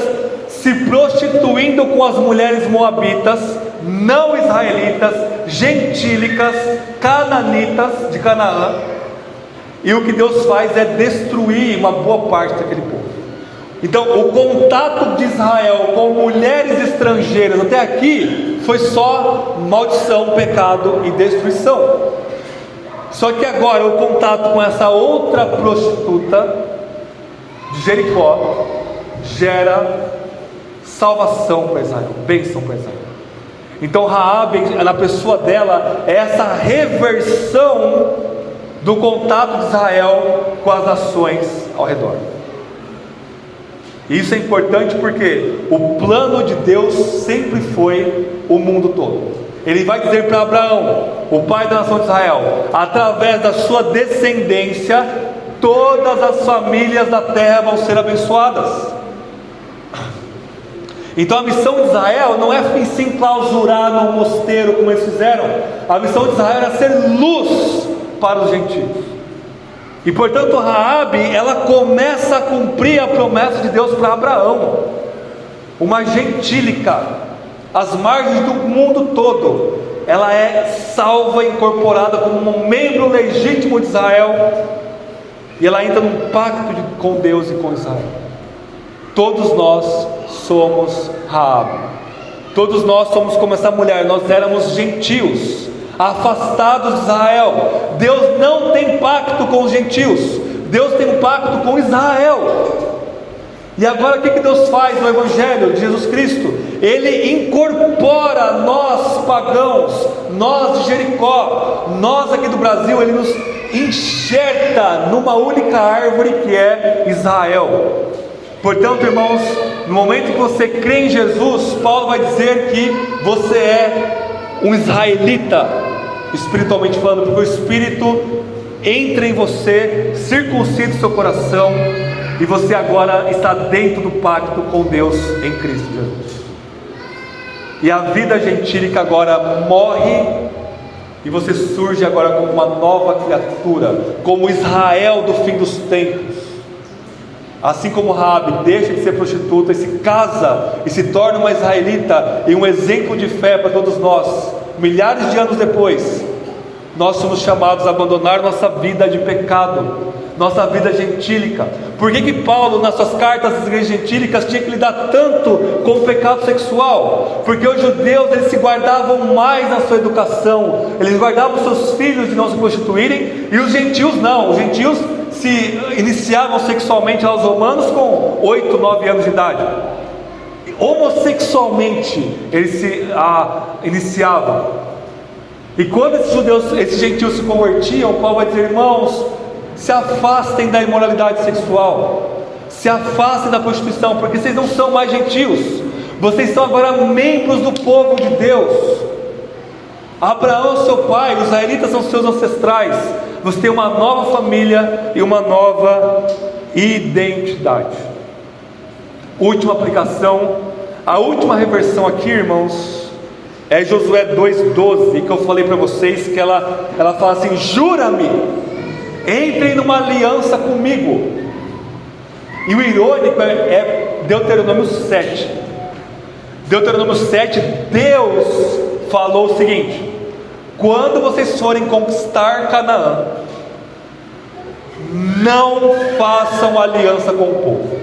A: se prostituindo com as mulheres moabitas, não israelitas, gentílicas, cananitas de Canaã, e o que Deus faz é destruir uma boa parte daquele povo. Então, o contato de Israel com mulheres estrangeiras até aqui foi só maldição, pecado e destruição. Só que agora o contato com essa outra prostituta de Jericó gera salvação para Israel, bênção para Israel. Então Raabe, na pessoa dela, é essa reversão do contato de Israel com as nações ao redor. E isso é importante porque o plano de Deus sempre foi o mundo todo. Ele vai dizer para Abraão, o pai da nação de Israel: através da sua descendência, todas as famílias da terra vão ser abençoadas. Então a missão de Israel não é se enclausurar num mosteiro como eles fizeram. A missão de Israel era ser luz para os gentios. E portanto Raabe, ela começa a cumprir a promessa de Deus para Abraão. Uma gentílica, às margens do mundo todo, ela é salva, incorporada como um membro legítimo de Israel, e ela entra num pacto com Deus e com Israel. Todos nós somos Raabe. Todos nós somos como essa mulher. Nós éramos gentios, afastados de Israel. Deus não tem pacto com os gentios, Deus tem um pacto com Israel. E agora o que Deus faz no Evangelho de Jesus Cristo? Ele incorpora nós pagãos, nós de Jericó, nós aqui do Brasil, Ele nos enxerta numa única árvore que é Israel. Portanto, irmãos, no momento que você crê em Jesus, Paulo vai dizer que você é um israelita, espiritualmente falando, porque o Espírito entra em você, circuncida o seu coração, e você agora está dentro do pacto com Deus em Cristo Jesus. E a vida gentílica agora morre, e você surge agora como uma nova criatura, como Israel do fim dos tempos. Assim como Raabe deixa de ser prostituta e se casa e se torna uma israelita e um exemplo de fé para todos nós, milhares de anos depois, nós somos chamados a abandonar nossa vida de pecado, nossa vida gentílica. Por que Paulo, nas suas cartas às igrejas gentílicas, tinha que lidar tanto com o pecado sexual? Porque os judeus, eles se guardavam mais na sua educação, eles guardavam seus filhos de não se prostituírem, e os gentios não. Os gentios se iniciavam sexualmente aos romanos com 8, 9 anos de idade. Homossexualmente eles se iniciavam. E quando esses gentios se convertiam, Paulo vai dizer: irmãos, se afastem da imoralidade sexual, se afastem da prostituição, porque vocês não são mais gentios, vocês são agora membros do povo de Deus. Abraão, seu pai, os israelitas são seus ancestrais. Você tem uma nova família e uma nova identidade. Última aplicação, a última reversão aqui, irmãos, é Josué 2,12, que eu falei para vocês, que ela fala assim: jura-me, entrem numa aliança comigo. E o irônico é Deuteronômio 7. Deuteronômio 7, Deus falou o seguinte: quando vocês forem conquistar Canaã, não façam aliança com o povo.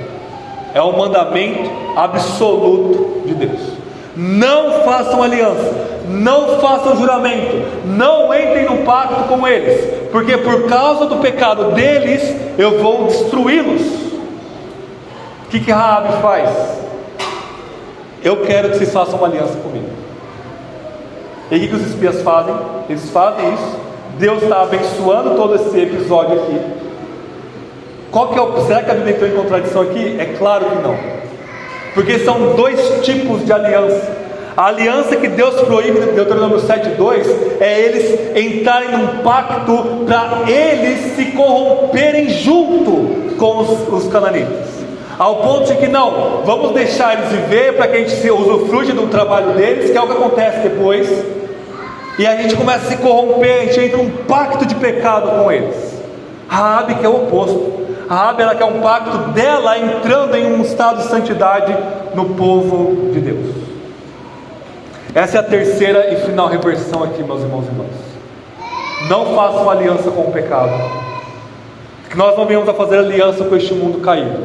A: É um mandamento absoluto de Deus. Não façam aliança, não façam juramento, não entrem no pacto com eles, porque por causa do pecado deles eu vou destruí-los. O que Raabe faz? Eu quero que vocês façam uma aliança comigo. E o que os espias fazem? Eles fazem isso. Deus está abençoando todo esse episódio aqui. Será que a Bíblia entrou em contradição aqui? É claro que não, porque são dois tipos de aliança. A aliança que Deus proíbe no Deuteronômio 7,2 é eles entrarem num pacto para eles se corromperem junto com os cananitas, ao ponto de que não, vamos deixar eles viver para que a gente se usufrue do trabalho deles, que é o que acontece depois, e a gente começa a se corromper, a gente entra num pacto de pecado com eles. Raabe que é o oposto. Raabe, ela quer um pacto dela entrando em um estado de santidade no povo de Deus. Essa é a terceira e final reversão aqui, meus irmãos e irmãs. Não façam aliança com o pecado, que nós não venhamos a fazer aliança com este mundo caído,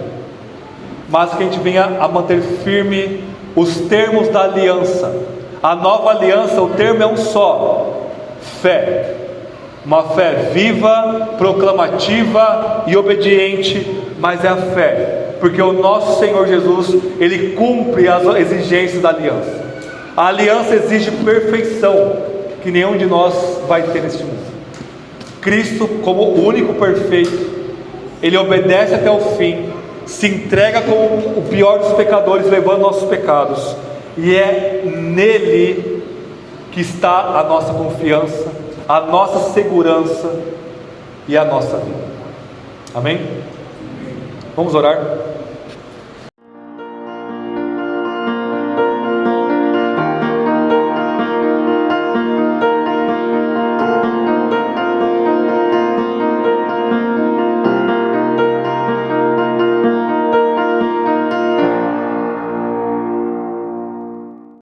A: mas que a gente venha a manter firme os termos da aliança. A nova aliança, o termo é um só: fé. Uma fé viva, proclamativa e obediente, mas é a fé, porque o nosso Senhor Jesus, Ele cumpre as exigências da aliança. A aliança exige perfeição, que nenhum de nós vai ter neste mundo. Cristo, como o único perfeito, Ele obedece até o fim, se entrega como o pior dos pecadores, levando nossos pecados, e é nele que está a nossa confiança, a nossa segurança e a nossa vida. Amém? Vamos orar.